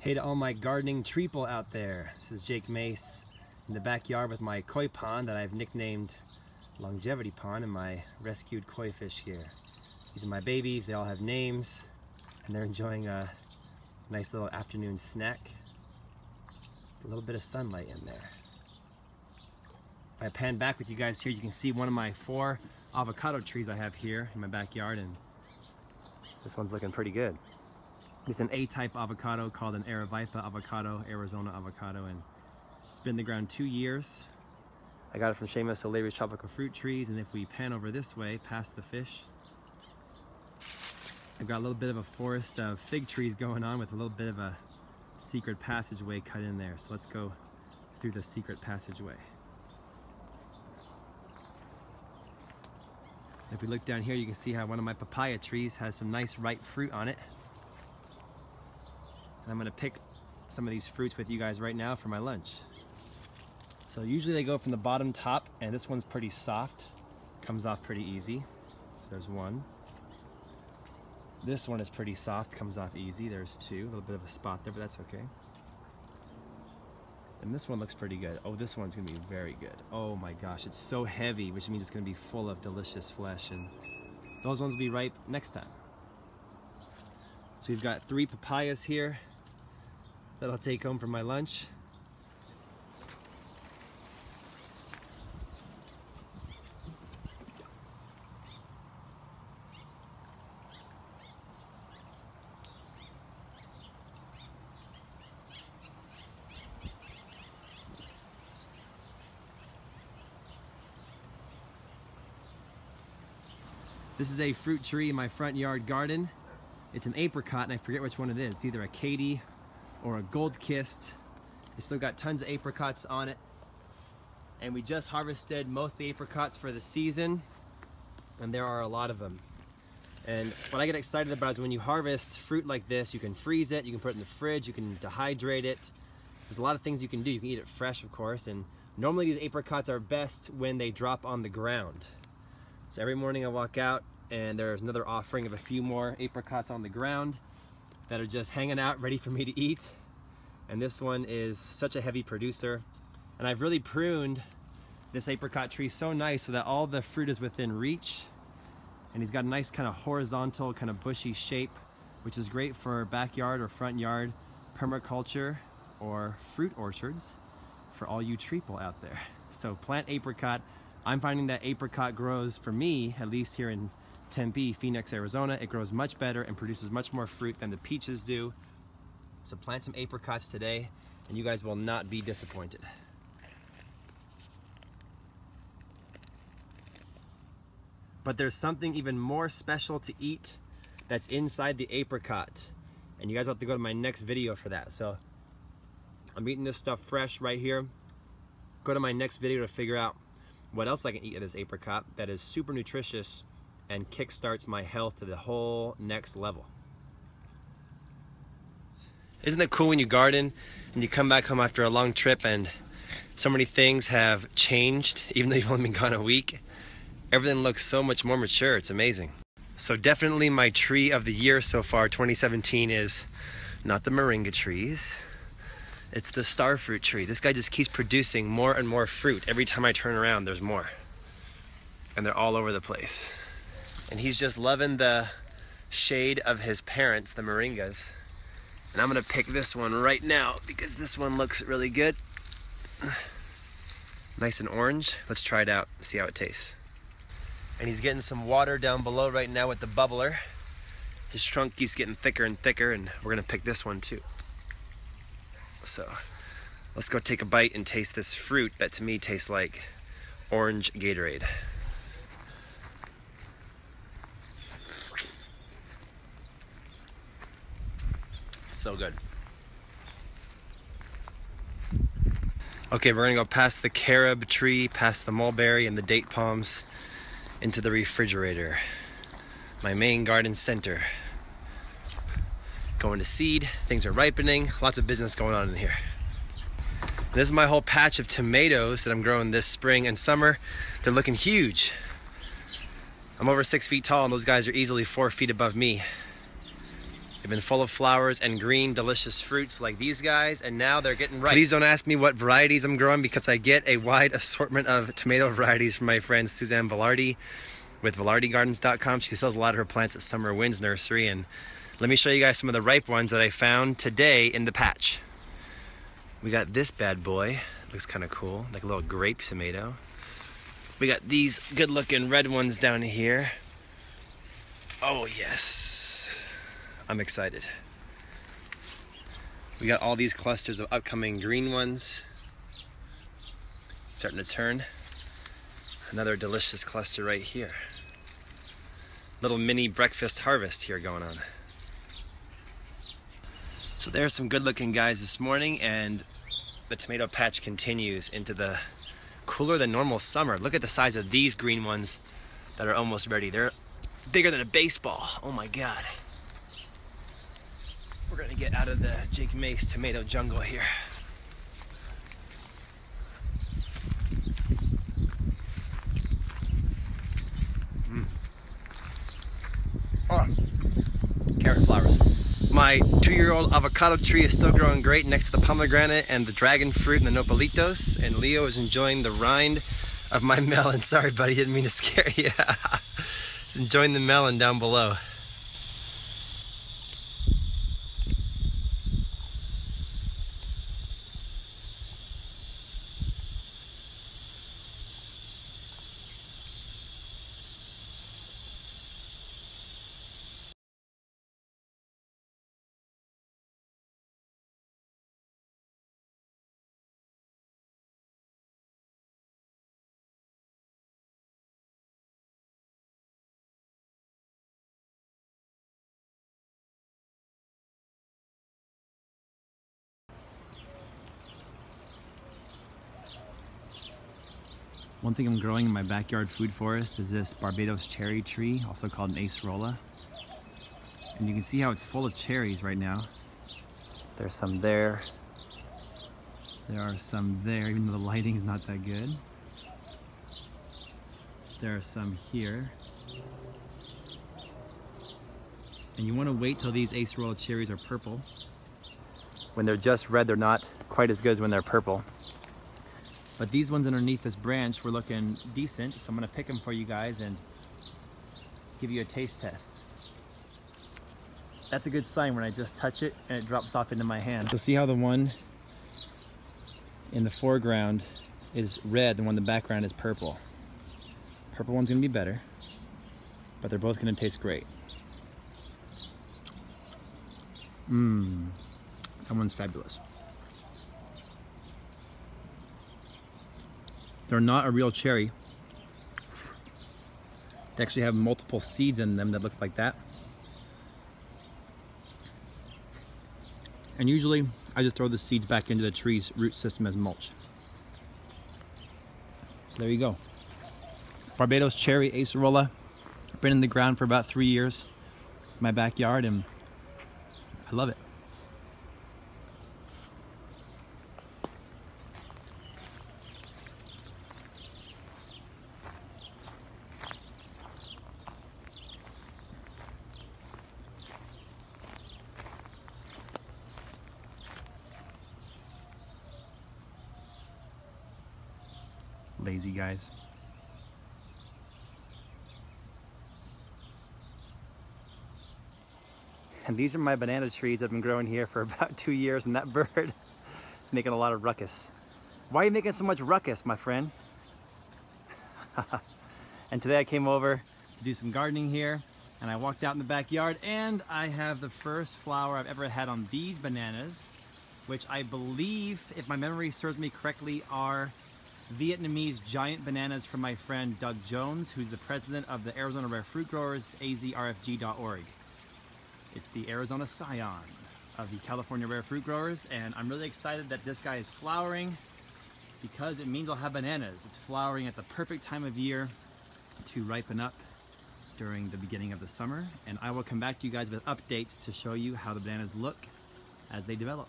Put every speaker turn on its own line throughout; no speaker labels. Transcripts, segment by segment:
Hey to all my gardening treeple out there. This is Jake Mace in the backyard with my koi pond that I've nicknamed Longevity Pond and my rescued koi fish here. These are my babies, they all have names, and they're enjoying a nice little afternoon snack. A little bit of sunlight in there. If I pan back with you guys here, you can see one of my 4 avocado trees I have here in my backyard, and this one's looking pretty good. It's an A-type avocado called an Aravaipa avocado, Arizona avocado, and it's been in the ground 2 years. I got it from Seamus O'Leary's Tropical Fruit Trees, and if we pan over this way, past the fish, I've got a little bit of a forest of fig trees going on with a little bit of a secret passageway cut in there. So let's go through the secret passageway. If we look down here, you can see how one of my papaya trees has some nice ripe fruit on it. And I'm gonna pick some of these fruits with you guys right now for my lunch. So usually they go from the bottom top, and this one's pretty soft. Comes off pretty easy. So there's one. This one is pretty soft, comes off easy. There's 2, a little bit of a spot there, but that's okay. And this one looks pretty good. Oh, this one's gonna be very good. Oh my gosh, it's so heavy, which means it's gonna be full of delicious flesh, and those ones will be ripe next time. So we've got 3 papayas here that I'll take home for my lunch. This is a fruit tree in my front yard garden. It's an apricot, and I forget which one it is. It's either a Katy or a gold-kissed. It's still got tons of apricots on it. And we just harvested most of the apricots for the season, and there are a lot of them. And what I get excited about is when you harvest fruit like this, you can freeze it, you can put it in the fridge, you can dehydrate it. There's a lot of things you can do. You can eat it fresh, of course, and normally these apricots are best when they drop on the ground. So every morning I walk out and there's another offering of a few more apricots on the ground that are just hanging out ready for me to eat. And this one is such a heavy producer. And I've really pruned this apricot tree so nice so that all the fruit is within reach. And he's got a nice kind of horizontal, kind of bushy shape, which is great for backyard or front yard permaculture or fruit orchards for all you treeple out there. So plant apricot. I'm finding that apricot grows, for me, at least here in Tempe, Phoenix, Arizona, it grows much better and produces much more fruit than the peaches do. So plant some apricots today and you guys will not be disappointed. But there's something even more special to eat that's inside the apricot. And you guys will have to go to my next video for that. So I'm eating this stuff fresh right here. Go to my next video to figure out what else I can eat of this apricot that is super nutritious and kickstarts my health to the whole next level. Isn't it cool when you garden and you come back home after a long trip and so many things have changed, even though you've only been gone a week? Everything looks so much more mature, it's amazing. So definitely my tree of the year so far, 2017, is not the moringa trees. It's the starfruit tree. This guy just keeps producing more and more fruit. Every time I turn around, there's more. And they're all over the place. And he's just loving the shade of his parents, the moringas. And I'm gonna pick this one right now because this one looks really good. Nice and orange. Let's try it out, see how it tastes. And he's getting some water down below right now with the bubbler. His trunk keeps getting thicker and thicker, and we're gonna pick this one too. So let's go take a bite and taste this fruit that to me tastes like orange Gatorade. So good. Okay, we're gonna go past the carob tree, past the mulberry and the date palms, into the refrigerator. My main garden center. Going to seed, things are ripening, lots of business going on in here. And this is my whole patch of tomatoes that I'm growing this spring and summer. They're looking huge. I'm over 6 feet tall and those guys are easily 4 feet above me. They've been full of flowers and green, delicious fruits like these guys, and now they're getting ripe. Please don't ask me what varieties I'm growing because I get a wide assortment of tomato varieties from my friend Suzanne Velarde with VelardeGardens.com. She sells a lot of her plants at Summer Winds Nursery, and let me show you guys some of the ripe ones that I found today in the patch. We got this bad boy. Looks kind of cool, like a little grape tomato. We got these good-looking red ones down here. Oh yes, I'm excited. We got all these clusters of upcoming green ones. Starting to turn. Another delicious cluster right here. Little mini breakfast harvest here going on. So there's some good-looking guys this morning, and the tomato patch continues into the cooler than normal summer. Look at the size of these green ones that are almost ready. They're bigger than a baseball. Oh my God. We're gonna get out of the Jake Mace tomato jungle here. Oh, carrot flowers. My 2-year-old avocado tree is still growing great next to the pomegranate and the dragon fruit and the nopalitos, and Leo is enjoying the rind of my melon. Sorry buddy, didn't mean to scare you. He's enjoying the melon down below. One thing I'm growing in my backyard food forest is this Barbados cherry tree, also called an acerola. And you can see how it's full of cherries right now. There's some there. There are some there, even though the lighting is not that good. There are some here. And you want to wait till these acerola cherries are purple. When they're just red, they're not quite as good as when they're purple. But these ones underneath this branch were looking decent, so I'm gonna pick them for you guys and give you a taste test. That's a good sign when I just touch it and it drops off into my hand. So see how the one in the foreground is red, the one in the background is purple. Purple one's gonna be better, but they're both gonna taste great. That one's fabulous. They're not a real cherry. They actually have multiple seeds in them that look like that. And usually I just throw the seeds back into the tree's root system as mulch. So there you go. Barbados cherry acerola. Been in the ground for about 3 years in my backyard, and I love it. Lazy guys. And these are my banana trees that have been growing here for about 2 years, and that bird is making a lot of ruckus. Why are you making so much ruckus, my friend? And today I came over to do some gardening here, and I walked out in the backyard, and I have the first flower I've ever had on these bananas, which I believe, if my memory serves me correctly, are Vietnamese giant bananas from my friend Doug Jones, who's the president of the Arizona Rare Fruit Growers, azrfg.org. It's the Arizona scion of the California Rare Fruit Growers, and I'm really excited that this guy is flowering because it means I'll have bananas. It's flowering at the perfect time of year to ripen up during the beginning of the summer, and I will come back to you guys with updates to show you how the bananas look as they develop.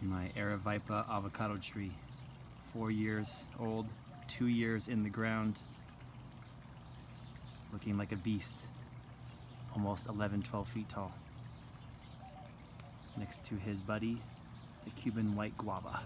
My Aravaipa avocado tree, 4 years old, 2 years in the ground, looking like a beast, almost 11-12 feet tall. Next to his buddy, the Cuban white guava.